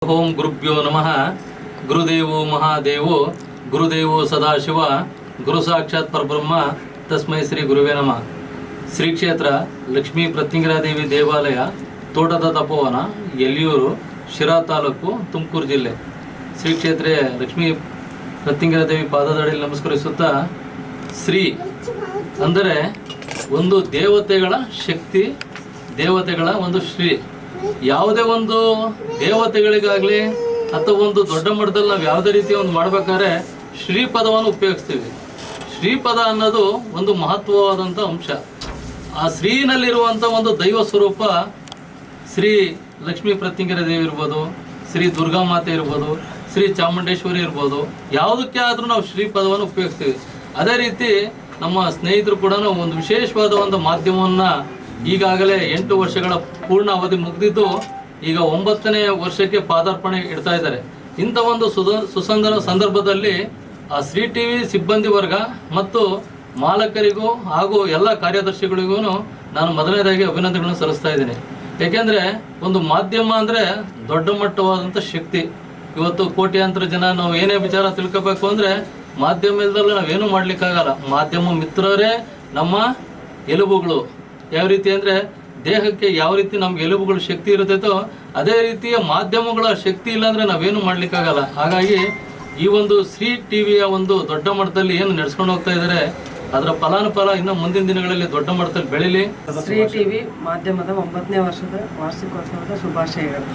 ಓಂ ಗುರುಭ್ಯೋ ನಮಃ. ಗುರುದೇವೋ ಮಹಾದೇವೋ ಗುರುದೇವೋ ಸದಾಶಿವ ಗುರು ಸಾಕ್ಷಾತ್ ಪರಬ್ರಹ್ಮ ತಸ್ಮೈ ಶ್ರೀ ಗುರುವೇ ನಮಃ. ಶ್ರೀ ಕ್ಷೇತ್ರ ಲಕ್ಷ್ಮೀ ಪ್ರತ್ಯಂಗಿರಾದೇವಿ ದೇವಾಲಯ, ತೋಟದ ತಪೋವನ, ಎಲ್ಲಿಯೂರು, ಶಿರಾ ತಾಲೂಕು, ತುಮಕೂರು ಜಿಲ್ಲೆ. ಶ್ರೀ ಕ್ಷೇತ್ರ ಲಕ್ಷ್ಮೀ ಪ್ರತ್ಯಂಗಿರಾದೇವಿ ಪಾದದಡಿಯಲ್ಲಿ ನಮಸ್ಕರಿಸುತ್ತಾ, ಶ್ರೀ ಅಂದರೆ ಒಂದು ದೇವತೆಗಳ ಶಕ್ತಿ, ದೇವತೆಗಳ ಒಂದು ಶ್ರೀ. ಯಾವುದೇ ಒಂದು ದೇವತೆಗಳಿಗಾಗಲಿ ಅಥವಾ ಒಂದು ದೊಡ್ಡ ಮಟ್ಟದಲ್ಲಿ ನಾವು ಯಾವುದೇ ರೀತಿ ಒಂದು ಮಾಡ್ಬೇಕಾದ್ರೆ ಶ್ರೀಪದವನ್ನು ಉಪಯೋಗಿಸ್ತೀವಿ. ಶ್ರೀಪದ ಅನ್ನೋದು ಒಂದು ಮಹತ್ವವಾದಂಥ ಅಂಶ. ಆ ಶ್ರೀನಲ್ಲಿರುವಂಥ ಒಂದು ದೈವ ಸ್ವರೂಪ ಶ್ರೀ ಲಕ್ಷ್ಮೀ ಪ್ರತ್ಯಂಗಿರಾ ದೇವಿ ಇರ್ಬೋದು, ಶ್ರೀ ದುರ್ಗಾ ಮಾತೆ ಇರ್ಬೋದು, ಶ್ರೀ ಚಾಮುಂಡೇಶ್ವರಿ ಇರ್ಬೋದು. ಯಾವುದಕ್ಕೆ ಆದರೂ ನಾವು ಶ್ರೀಪದವನ್ನು ಉಪಯೋಗಿಸ್ತೀವಿ. ಅದೇ ರೀತಿ ನಮ್ಮ ಸ್ನೇಹಿತರು ಕೂಡ ಒಂದು ವಿಶೇಷವಾದ ಒಂದು ಮಾಧ್ಯಮವನ್ನು ಈಗಾಗಲೇ 8 ವರ್ಷಗಳ ಪೂರ್ಣ ಅವಧಿ ಮುಗಿದಿದ್ದು ಈಗ 9ನೇ ವರ್ಷಕ್ಕೆ ಪಾದಾರ್ಪಣೆ ಇಡ್ತಾ ಇದ್ದಾರೆ. ಇಂಥ ಒಂದು ಸುಸಂದರ ಸಂದರ್ಭದಲ್ಲಿ ಆ ಶ್ರೀ ಟಿವಿ ಸಿಬ್ಬಂದಿ ವರ್ಗ ಮತ್ತು ಮಾಲಕರಿಗೂ ಹಾಗೂ ಎಲ್ಲ ಕಾರ್ಯದರ್ಶಿಗಳಿಗೂ ನಾನು ಮೊದಲನೇದಾಗಿ ಅಭಿನಂದನೆಗಳನ್ನು ಸಲ್ಲಿಸ್ತಾ ಇದ್ದೀನಿ. ಏಕೆಂದರೆ ಒಂದು ಮಾಧ್ಯಮ ಅಂದರೆ ದೊಡ್ಡ ಮಟ್ಟವಾದಂಥ ಶಕ್ತಿ. ಇವತ್ತು ಕೋಟ್ಯಾಂತರ ಜನ ನಾವು ಏನೇ ವಿಚಾರ ತಿಳ್ಕೋಬೇಕು ಅಂದರೆ ಮಾಧ್ಯಮ ಇಲ್ದಲ್ಲ ನಾವೇನು ಮಾಡಲಿಕ್ಕಾಗಲ್ಲ. ಮಾಧ್ಯಮ ಮಿತ್ರರೇ ನಮ್ಮ ಎಲುಬುಗಳು. ಯಾವ ರೀತಿ ಅಂದರೆ ದೇಹಕ್ಕೆ ಯಾವ ರೀತಿ ನಮ್ಗೆ ಎಲುಬುಗಳು ಶಕ್ತಿ ಇರುತ್ತೋ ಅದೇ ರೀತಿಯ ಮಾಧ್ಯಮಗಳ ಶಕ್ತಿ ಇಲ್ಲಾಂದರೆ ನಾವೇನು ಮಾಡಲಿಕ್ಕಾಗಲ್ಲ. ಹಾಗಾಗಿ ಈ ಒಂದು ಶ್ರೀ ಟಿವಿಯ ಒಂದು ದೊಡ್ಡ ಮಟ್ಟದಲ್ಲಿ ಏನು ನಡೆಸ್ಕೊಂಡು ಹೋಗ್ತಾ ಇದ್ದಾರೆ, ಅದರ ಫಲಾನುಫಲ ಇನ್ನು ಮುಂದಿನ ದಿನಗಳಲ್ಲಿ ದೊಡ್ಡ ಮಟ್ಟದಲ್ಲಿ ಬೆಳೀಲಿ. ಶ್ರೀ ಟಿವಿ ಮಾಧ್ಯಮದ 9ನೇ ವರ್ಷದ ವಾರ್ಷಿಕೋತ್ಸವದ ಶುಭಾಶಯಗಳು.